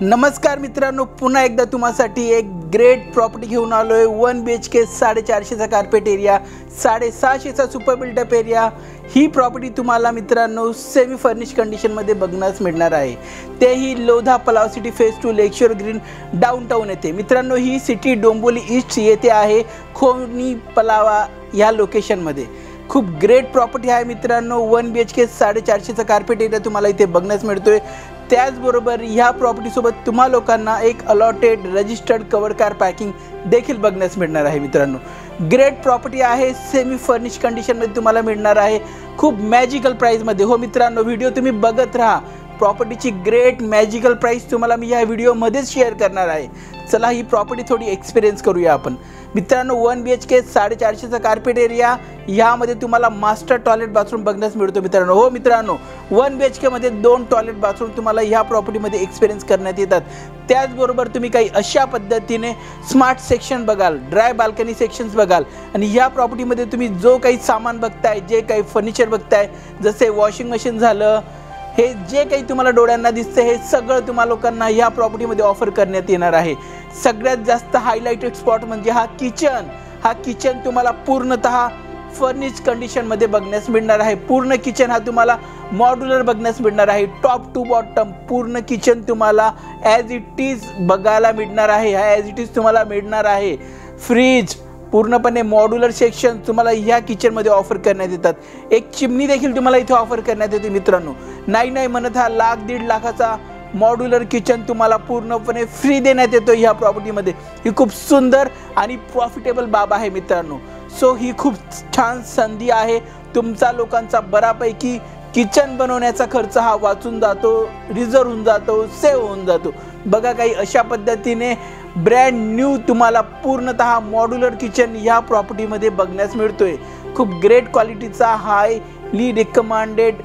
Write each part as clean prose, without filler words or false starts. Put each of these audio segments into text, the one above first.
नमस्कार मित्रांनो, पुन्हा एकदा तुम्हासाठी एक ग्रेट प्रॉपर्टी घेऊन आलोय। 1 BHK 450चा कार्पेट एरिया, 650चा सुपर बिल्डअप एरिया। ही प्रॉपर्टी तुम्हाला मित्रांनो सेमी फर्निश कंडिशन मध्ये बघण्यास मिळणार आहे, तेही Lodha Palava city phase 2 lakeshore green downtown येथे। मित्रांनो ही सिटी डोंबिवली ईस्ट येथे आहे, खोनी पलावा या लोकेशन मध्ये। खूप ग्रेट प्रॉपर्टी आहे मित्रांनो। 1 BHK 450चा कार्पेट एरिया तुम्हाला इथे बघण्यास मिळतोय। त्याचबरोबर ह्या प्रॉपर्टी सोबत तुम्हा लोकांना एक allotted registered cover car parking देखील बघण्यास मिळणार आहे मित्रांनो। ग्रेट प्रॉपर्टी आहे, सेमी फर्निश कंडिशन मध्ये तुम्हाला मिळणार आहे, खूप मॅजिकल प्राइस मध्ये। हो मित्रांनो, व्हिडिओ तुम्ही बघत राहा, प्रॉपर्टीची ग्रेट मॅजिकल प्राइस तुम्हाला मी या व्हिडिओ मध्ये शेअर करणार आहे। चला ही प्रॉपर्टी थोडी एक्सपिरियन्स करूया आपण मित्रांनो। 1 BHK 450चा कार्पेट एरिया, यामध्ये तुम्हाला मास्टर टॉयलेट बाथरूम बघण्यास मिळतो मित्रांनो। हो मित्रांनो, 1 BHK मध्ये 2 टॉयलेट बाथरूम तुम्हाला ह्या प्रॉपर्टीमध्ये एक्सपिरियन्स करण्यात येतात। त्याचबरोबर तुम्ही काही अशा पद्धतीने स्मार्ट सेक्शन बघाल, ड्राय बाल्कनी सेक्शन्स बघाल, आणि ह्या प्रॉपर्टीमध्ये तुम्ही जो काही सामान बघताय, जे काही फर्निचर बघताय, जसे वॉशिंग मशीन झालं, हे जे काही तुम्हाला डोळ्यांना दिसते, हे सगळं तुम्हा लोकांना या प्रॉपर्टीमध्ये ऑफर करण्यात येणार आहे। सगळ्यात जास्त हायलाइटेड स्पॉट म्हणजे हा किचन तुम्हाला पूर्णतः फर्निश कंडिशन मध्ये बघण्यास मिळणार आहे। पूर्ण किचन हा तुम्हाला मॉड्युलर बघण्यास मिळणार आहे। टॉप टू बॉटम पूर्ण किचन तुम्हाला ॲज इट इज बघायला मिळणार आहे, ॲज इट इज तुम्हाला मिळणार आहे। फ्रीज पूर्णपणे मॉड्युलर सेक्शन तुम्हाला ह्या किचन मध्ये ऑफर करण्यात येतात। एक चिमणी देखील तुम्हाला इथे ऑफर करण्यात येते मित्रांनो। नाही म्हणत हा 1,00,000-1.5 लाखाचा मॉड्युलर किचन तुम्हाला पूर्णपणे फ्री देण्यात येतो ह्या प्रॉपर्टीमध्ये। ही खूप सुंदर आणि प्रॉफिटेबल बाब आहे मित्रांनो। सो ही खूप छान संधी आहे, तुमचा लोकांचा बऱ्यापैकी किचन बनवण्याचा खर्च हा वाचून जातो, रिझर्व होऊन जातो, सेव्ह होऊन जातो। बघा काही अशा पद्धतीने ब्रँड न्यू तुम्हाला पूर्णतः मॉड्युलर किचन या प्रॉपर्टीमध्ये बघण्यास मिळतोय। खूप ग्रेट क्वालिटीचा हायली रिकमेंडेड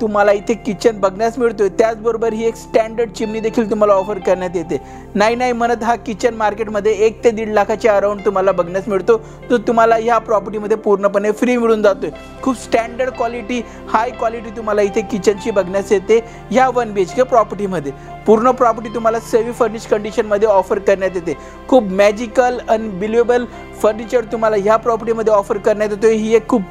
तुम्हाला इथे किचन बघण्यास मिळतोय। त्याचबरोबर ही एक स्टँडर्ड चिमणी देखील तुम्हाला ऑफर करण्यात येते। नाही म्हणत हा किचन मार्केटमध्ये 1 ते 1.5 लाखाच्या अराउंड तुम्हाला बघण्यास मिळतो, तो तुम्हाला ह्या प्रॉपर्टीमध्ये पूर्णपणे फ्री मिळून जातोय। खूप स्टँडर्ड क्वालिटी, हाय क्वालिटी तुम्हाला इथे किचनची बघण्यास येते या 1 BHK प्रॉपर्टीमध्ये। पूर्ण प्रॉपर्टी तुम्हाला सेमी फर्निश कंडिशनमध्ये ऑफर करण्यात येते। खूप मॅजिकल अनबिलिव्हेबल फर्निचर तुम्हाला ह्या प्रॉपर्टीमध्ये ऑफर करण्यात येतोय। ही एक खूप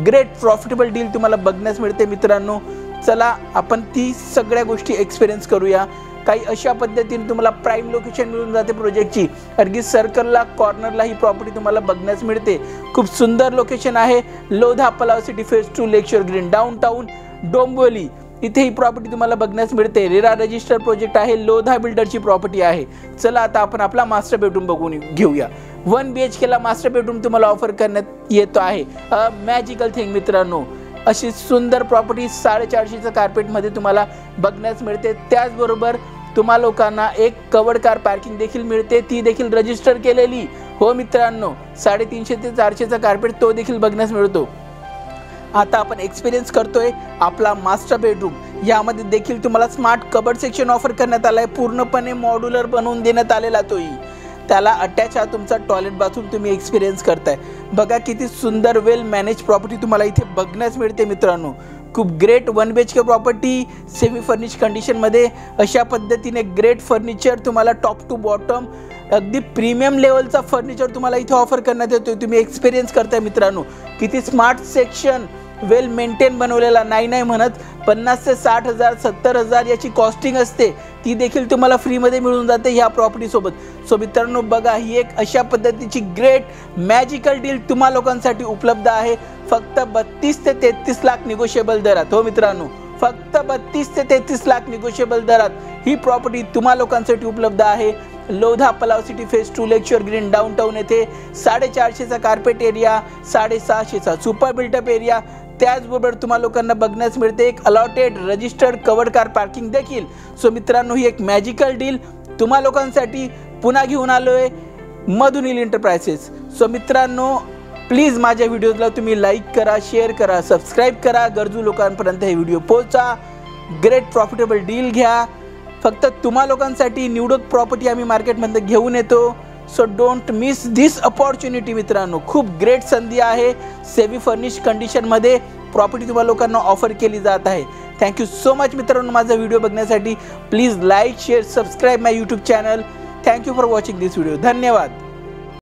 ग्रेट प्रॉफिटेबल डील तुम्हाला बघण्यास मिळते मित्रांनो। चला आपण ती सगळ्या गोष्टी एक्सपिरियन्स करूया। काही अशा पद्धतीने तुम्हाला प्राइम लोकेशन मिळून जाते प्रोजेक्टची। अगदी सर्कलला कॉर्नरला ही प्रॉपर्टी तुम्हाला बघण्यास मिळते। खूप सुंदर लोकेशन आहे, Lodha Palava city phase 2 lakeshore green downtown Dombivli, इथे ही प्रॉपर्टी तुम्हाला बघण्यास मिळते। रेरा रजिस्टर प्रोजेक्ट आहे, लोधा बिल्डरची प्रॉपर्टी आहे। चला आता आपण आपला मास्टर बेडरूम बघून घेऊया। 1 BHK ला मास्टर बेडरूम तुम्हाला ऑफर करण्यात येतो आहे। अ मॅजिकल थिंग मित्रांनो, अशी सुंदर प्रॉपर्टी 450च्या कार्पेटमध्ये तुम्हाला बघण्यास मिळते। त्याचबरोबर तुम्हा लोकांना एक कवर्ड कार पार्किंग देखील मिळते, ती देखील रजिस्टर केलेली। हो मित्रांनो, 350 ते 400चा कार्पेट तो देखील बघण्यास मिळतो। आता आपण एक्सपिरियन्स करतोय आपला मास्टर बेडरूम। यामध्ये देखील तुम्हाला स्मार्ट कबर्ड सेक्शन ऑफर करण्यात आलाय, पूर्णपणे मॉड्युलर बनवून देण्यात आलेला तोही। त्याला अटॅच हा तुमचा टॉयलेट बाथरूम तुम्ही एक्सपिरियन्स करताय। बघा किती सुंदर वेल मॅनेज प्रॉपर्टी तुम्हाला इथे बघण्यास मिळते मित्रांनो। खूप great 1 BHK property semi furnish कंडिशनमध्ये अशा पद्धतीने ग्रेट फर्निचर तुम्हाला टॉप टू बॉटम अगदी प्रीमियम लेवलचा फर्निचर तुम्हाला इथे ऑफर करण्यात येतो, तुम्ही एक्सपिरियन्स करताय मित्रांनो। किती स्मार्ट सेक्शन, वेल मेंटेन बनवलेला। नाही म्हणत 50 ते 60 हजार 70 हजार याची कॉस्टिंग असते, ती देखील तुम्हाला फ्रीमध्ये मिळून जाते ह्या प्रॉपर्टी सोबत। सो मित्रांनो बघा, ही एक अशा पद्धतीची ग्रेट मॅजिकल डील तुम्हा लोकांसाठी उपलब्ध आहे, फक्त 32 ते 33 लाख निगोशिएबल दरात। हो मित्रांनो, फक्त 32 ते 33 लाख निगोशिएबल दरात ही प्रॉपर्टी तुम्हा लोकांसाठी उपलब्ध आहे। Lodha Palava city phase 2 lakeshore green downtown येथे 450चा कार्पेट एरिया, 650चा सुपर बिल्डअप एरिया। त्याचबरोबर तुम्हा लोकांना बघण्यास मिळते एक allotted registered covered car parking देखील। सो मित्रांनो, ही एक मॅजिकल डील तुम्हा लोकांसाठी पुन्हा घेऊन आलोय मधुनील एंटरप्राइजेस। सो मित्रांनो, प्लीज माझ्या व्हिडिओला तुम्ही लाईक करा, शेअर करा, सबस्क्राईब करा, गरजू लोकांपर्यंत हे व्हिडिओ पोहोचा। ग्रेट प्रॉफिटेबल डील घ्या, फक्त तुम्हा लोकांसाठी निवडक प्रॉपर्टी आम्ही मार्केटमध्ये घेऊन येतो। So don't miss this opportunity मित्रांनो। खूप ग्रेट संधी आहे, सेमी फर्निश कंडिशनमध्ये प्रॉपर्टी तुम्हाला लोकांना ऑफर केली जात आहे। थँक्यू सो मच मित्रांनो माझा व्हिडिओ बघण्यासाठी. Please like share subscribe my YouTube channel. Thank you for watching this video. धन्यवाद.